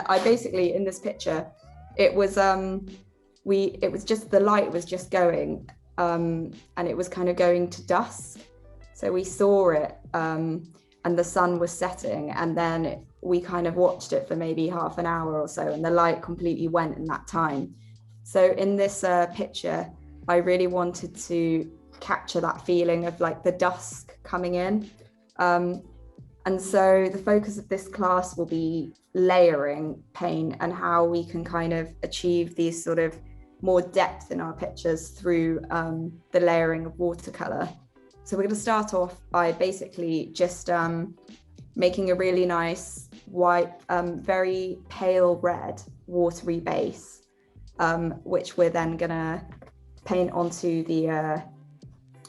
I basically, in this picture, it was just, the light was just going, and it was kind of going to dusk. So we saw it, and the sun was setting, and then we kind of watched it for maybe half an hour or so, and the light completely went in that time. So in this picture, I really wanted to capture that feeling of like the dusk coming in. And so the focus of this class will be layering paint and how we can kind of achieve these sort of more depth in our pictures through the layering of watercolour. So we're going to start off by basically just making a really nice white, very pale red watery base, which we're then going to paint onto the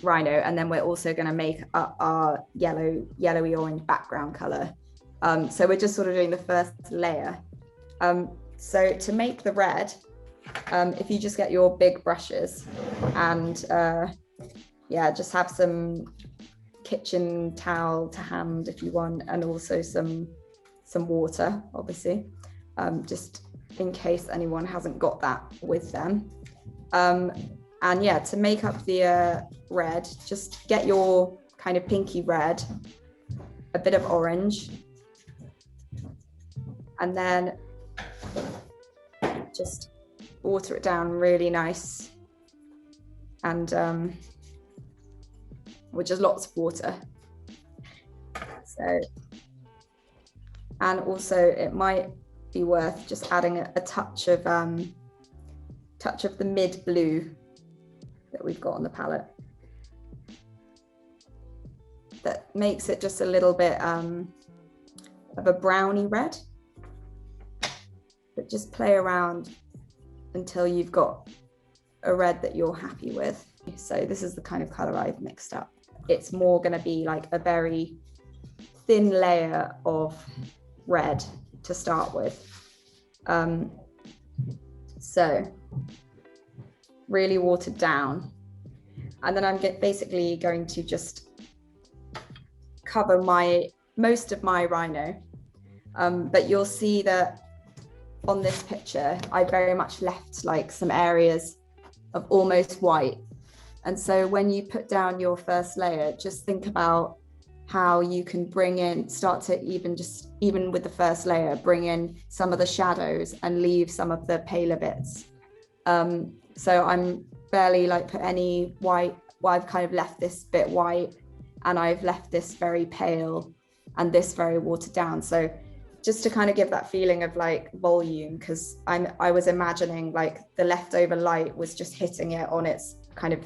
RHINO, and then we're also going to make up our yellowy orange background colour. So we're just sort of doing the first layer. So to make the red, if you just get your big brushes and yeah, just have some kitchen towel to hand if you want, and also some water, obviously, just in case anyone hasn't got that with them. And yeah, to make up the red, just get your kind of pinky red, a bit of orange, and then just water it down really nice, and with just lots of water. So, and also it might be worth just adding a touch of the mid blue that we've got on the palette. That makes it just a little bit of a browny red. But just play around until you've got a red that you're happy with. So this is the kind of colour I've mixed up. It's more going to be like a very thin layer of red to start with. So really watered down. And then I'm basically going to just cover most of my RHINO. But you'll see that on this picture, I very much left like some areas of almost white. And so when you put down your first layer, just think about how you can bring in, start to even with the first layer, bring in some of the shadows and leave some of the paler bits. So I'm barely like put any white. Well, I've kind of left this bit white, and I've left this very pale and this very watered down. So just to kind of give that feeling of like volume, because I was imagining like the leftover light was just hitting it on its kind of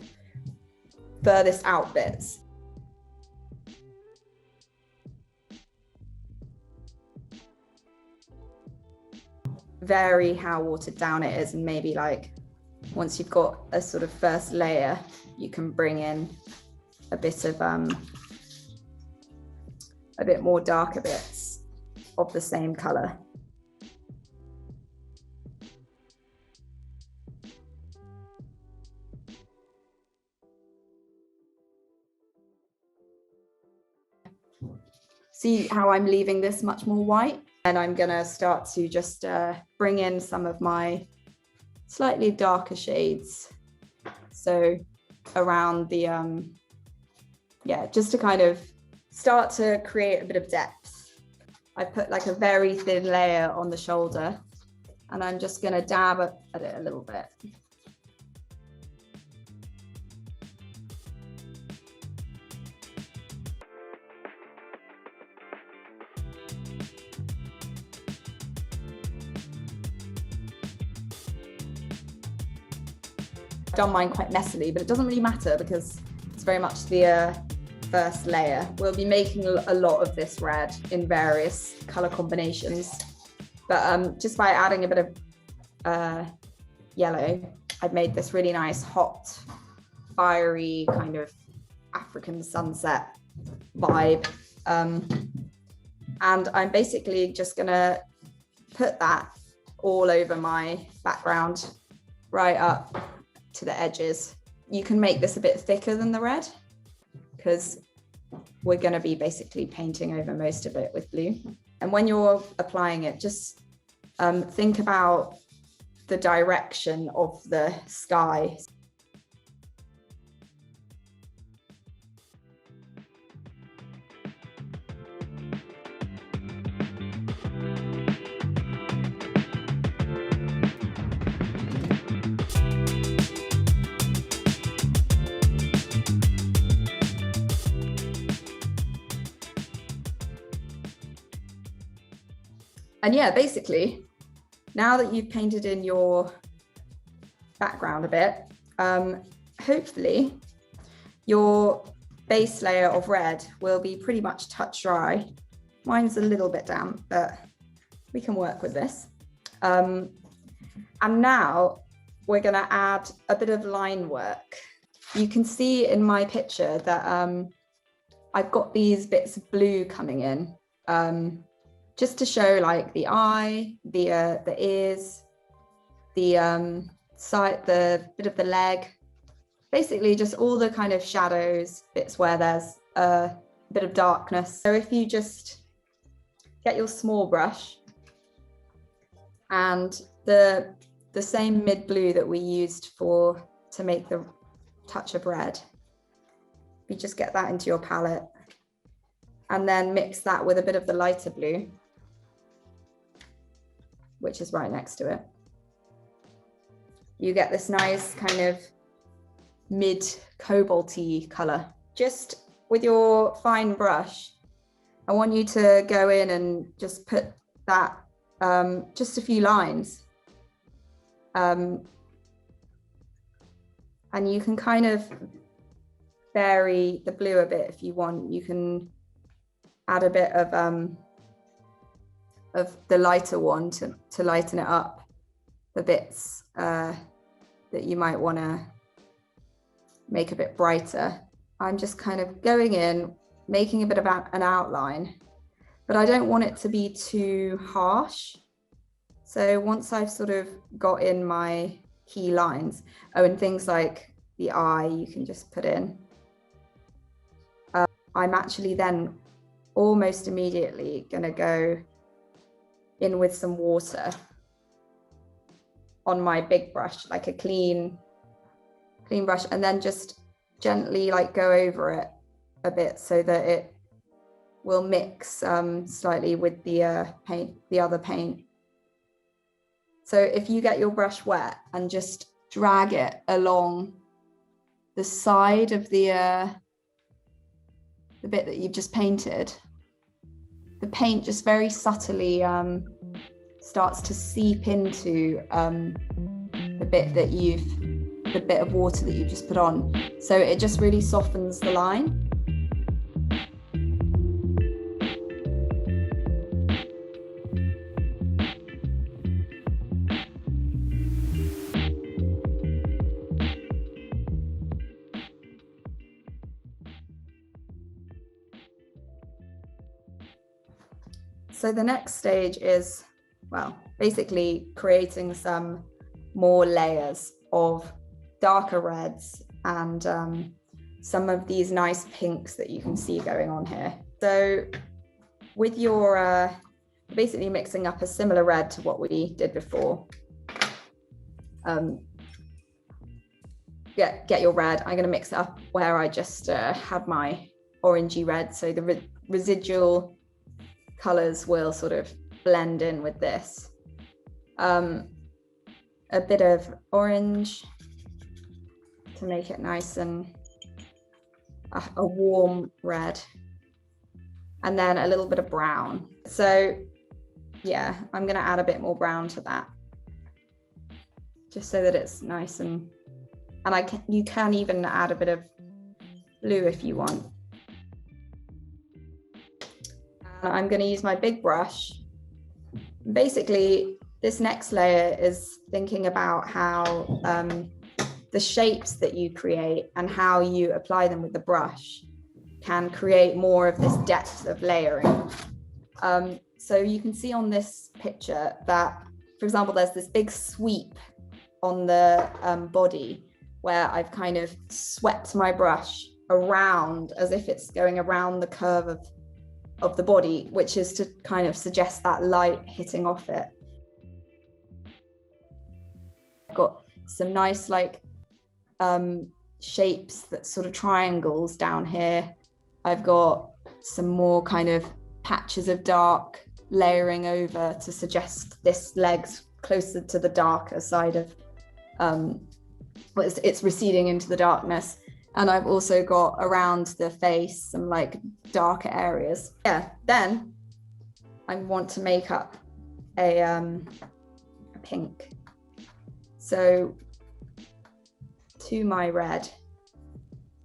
furthest out bits. Vary how watered down it is, and maybe like once you've got a sort of first layer, you can bring in a bit of a bit more darker bits of the same color. See how I'm leaving this much more white? And I'm gonna start to just bring in some of my slightly darker shades. So around the, yeah, just to kind of start to create a bit of depth. I put like a very thin layer on the shoulder, and I'm just gonna dab at it a little bit. I've done mine quite messily, but it doesn't really matter because it's very much the first layer. We'll be making a lot of this red in various color combinations, but just by adding a bit of yellow, I've made this really nice, hot, fiery kind of African sunset vibe. And I'm basically just gonna put that all over my background, right up to the edges. You can make this a bit thicker than the red because we're going to be basically painting over most of it with blue. And when you're applying it, just think about the direction of the sky. And yeah, basically, now that you've painted in your background a bit, hopefully your base layer of red will be pretty much touch dry. Mine's a little bit damp, but we can work with this. And now we're going to add a bit of line work. You can see in my picture that I've got these bits of blue coming in. Just to show like the eye, the ears, the side, the bit of the leg, basically just all the kind of shadows, bits where there's a bit of darkness. So if you just get your small brush and the same mid blue that we used to make the touch of red, you just get that into your palette and then mix that with a bit of the lighter blue, which is right next to it. You get this nice kind of mid cobalty color. Just with your fine brush, I want you to go in and just put that, just a few lines. And you can kind of vary the blue a bit if you want. You can add a bit of the lighter one to lighten it up, the bits that you might want to make a bit brighter. I'm just kind of going in, making a bit of an outline, but I don't want it to be too harsh. So once I've sort of got in my key lines, and things like the eye, you can just put in. I'm actually then almost immediately going to go in with some water on my big brush, like a clean brush, and then just gently like go over it a bit so that it will mix slightly with the paint, the other paint. So if you get your brush wet and just drag it along the side of the bit that you've just painted, the paint just very subtly starts to seep into the bit of water that you've just put on. So it just really softens the line. So the next stage is, well, basically creating some more layers of darker reds and some of these nice pinks that you can see going on here. So with your, basically mixing up a similar red to what we did before. Get your red. I'm going to mix it up where I just had my orangey red. So the residual colors will sort of blend in with this. A bit of orange to make it nice and a warm red, and then a little bit of brown. So yeah, I'm going to add a bit more brown to that, just so that it's nice, and you can even add a bit of blue if you want. I'm going to use my big brush. Basically, this next layer is thinking about how the shapes that you create and how you apply them with the brush can create more of this depth of layering. So you can see on this picture that, for example, there's this big sweep on the body where I've kind of swept my brush around as if it's going around the curve of the body, which is to kind of suggest that light hitting off it. got some nice like shapes that sort of triangles down here. I've got some more kind of patches of dark layering over to suggest this leg's closer to the darker side of, it's receding into the darkness. And I've also got around the face some like darker areas. Yeah, then I want to make up a pink. So to my red,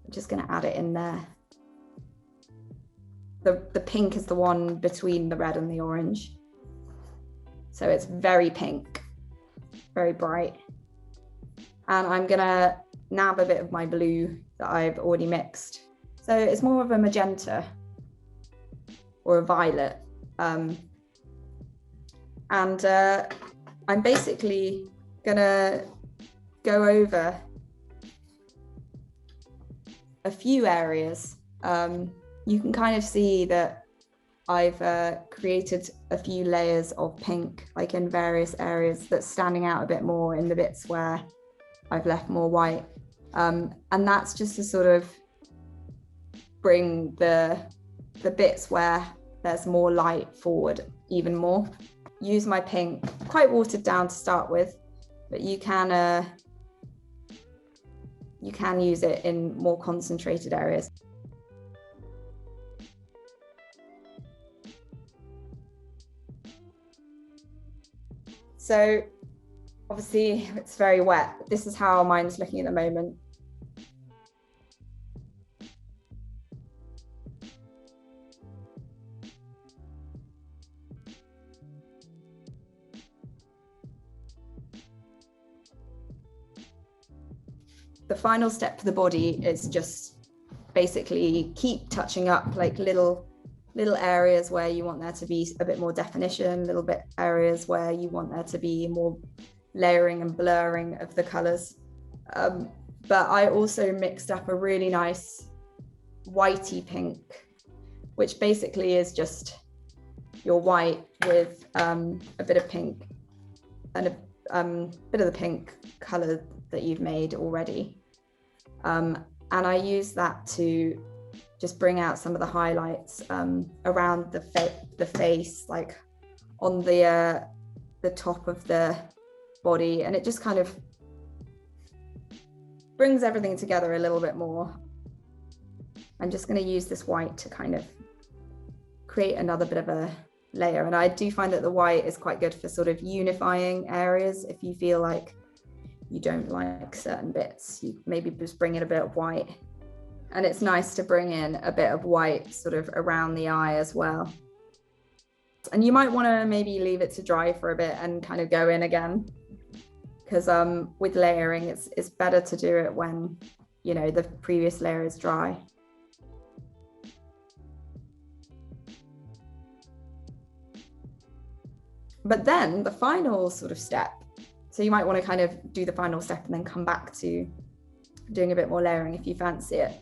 I'm just going to add it in there. The pink is the one between the red and the orange. So it's very pink, very bright. And I'm going to nab a bit of my blue that I've already mixed. So it's more of a magenta or a violet. And I'm basically going to go over a few areas. You can kind of see that I've created a few layers of pink, like in various areas, that's standing out a bit more in the bits where I've left more white. And that's just to sort of bring the bits where there's more light forward even more. Use my pink, quite watered down to start with, but you can use it in more concentrated areas. So obviously it's very wet. This is how mine's looking at the moment. The final step for the body is just basically keep touching up like little areas where you want there to be a bit more definition, little bit areas where you want there to be more layering and blurring of the colors. But I also mixed up a really nice whitey pink, which basically is just your white with a bit of pink and a bit of the pink color that you've made already. And I use that to just bring out some of the highlights around the face, like on the top of the body, and it just kind of brings everything together a little bit more. I'm just going to use this white to kind of create another bit of a layer, and I do find that the white is quite good for sort of unifying areas. If you feel like you don't like certain bits, you maybe just bring in a bit of white. And it's nice to bring in a bit of white sort of around the eye as well. And you might want to maybe leave it to dry for a bit and kind of go in again, because with layering it's better to do it when, you know, the previous layer is dry. But then the final sort of step, so you might want to kind of do the final step and then come back to doing a bit more layering if you fancy it.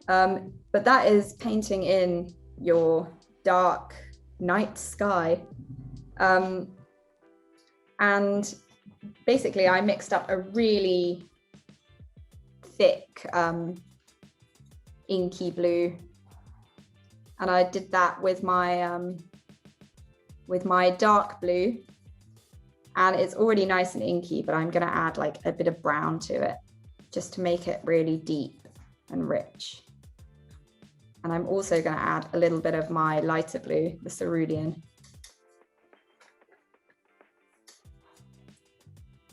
But that is painting in your dark night sky. And basically I mixed up a really thick inky blue, and I did that with my dark blue, and it's already nice and inky, but I'm going to add like a bit of brown to it just to make it really deep and rich. And I'm also going to add a little bit of my lighter blue, the cerulean.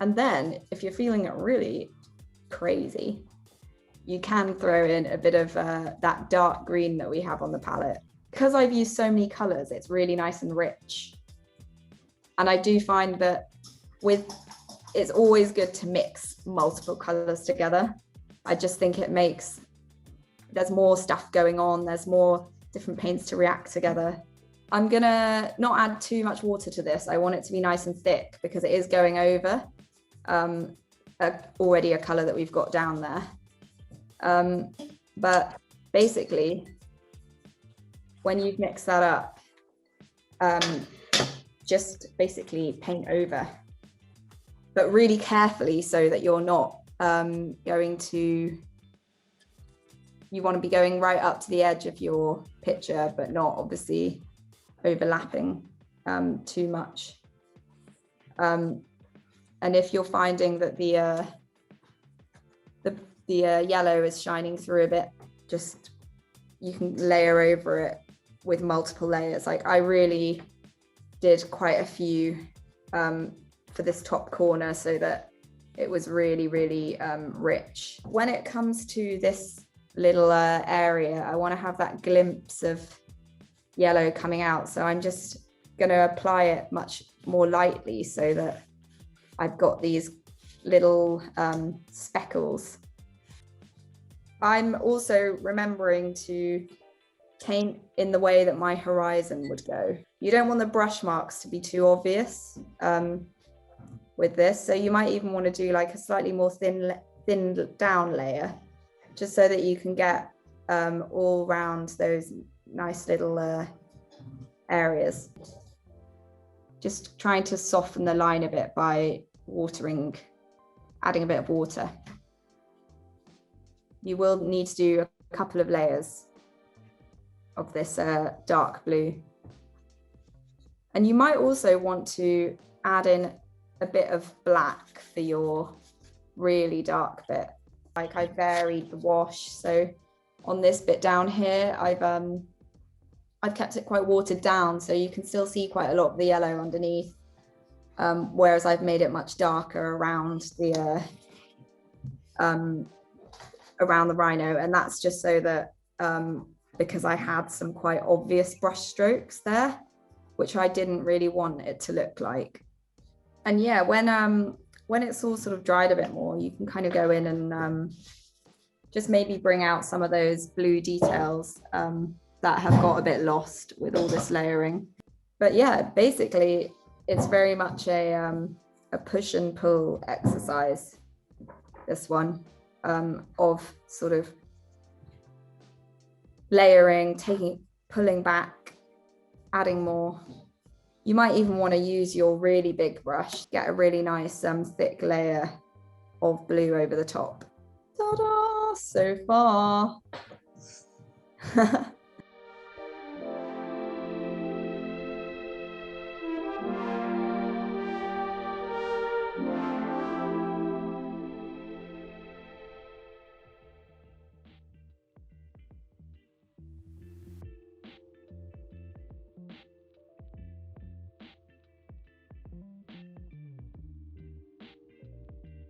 And then if you're feeling it really crazy, you can throw in a bit of that dark green that we have on the palette. Because I've used so many colors, it's really nice and rich. And I do find that it's always good to mix multiple colors together. I just think there's more stuff going on, there's more different paints to react together. I'm gonna not add too much water to this. I want it to be nice and thick because it is going over already a color that we've got down there. But basically, when you've mixed that up, just basically paint over but really carefully so that you're not you want to be going right up to the edge of your picture, but not obviously overlapping too much. And if you're finding that the yellow is shining through a bit, just you can layer over it with multiple layers. Like I really did quite a few for this top corner so that it was really, really rich. When it comes to this little area, I want to have that glimpse of yellow coming out. So I'm just going to apply it much more lightly so that I've got these little speckles. I'm also remembering to paint in the way that my horizon would go. You don't want the brush marks to be too obvious with this. So you might even want to do like a slightly more thin down layer, just so that you can get all around those nice little areas. Just trying to soften the line a bit by adding a bit of water. You will need to do a couple of layers of this dark blue. And you might also want to add in a bit of black for your really dark bit. Like I varied the wash. So on this bit down here, I've kept it quite watered down, so you can still see quite a lot of the yellow underneath. Whereas I've made it much darker around the RHINO, and that's just so that because I had some quite obvious brush strokes there, which I didn't really want it to look like. And yeah, when it's all sort of dried a bit more, you can kind of go in and just maybe bring out some of those blue details that have got a bit lost with all this layering. But yeah, basically it's very much a push and pull exercise, this one, of sort of layering, pulling back, adding more. You might even want to use your really big brush, get a really nice thick layer of blue over the top. Ta-da! So far.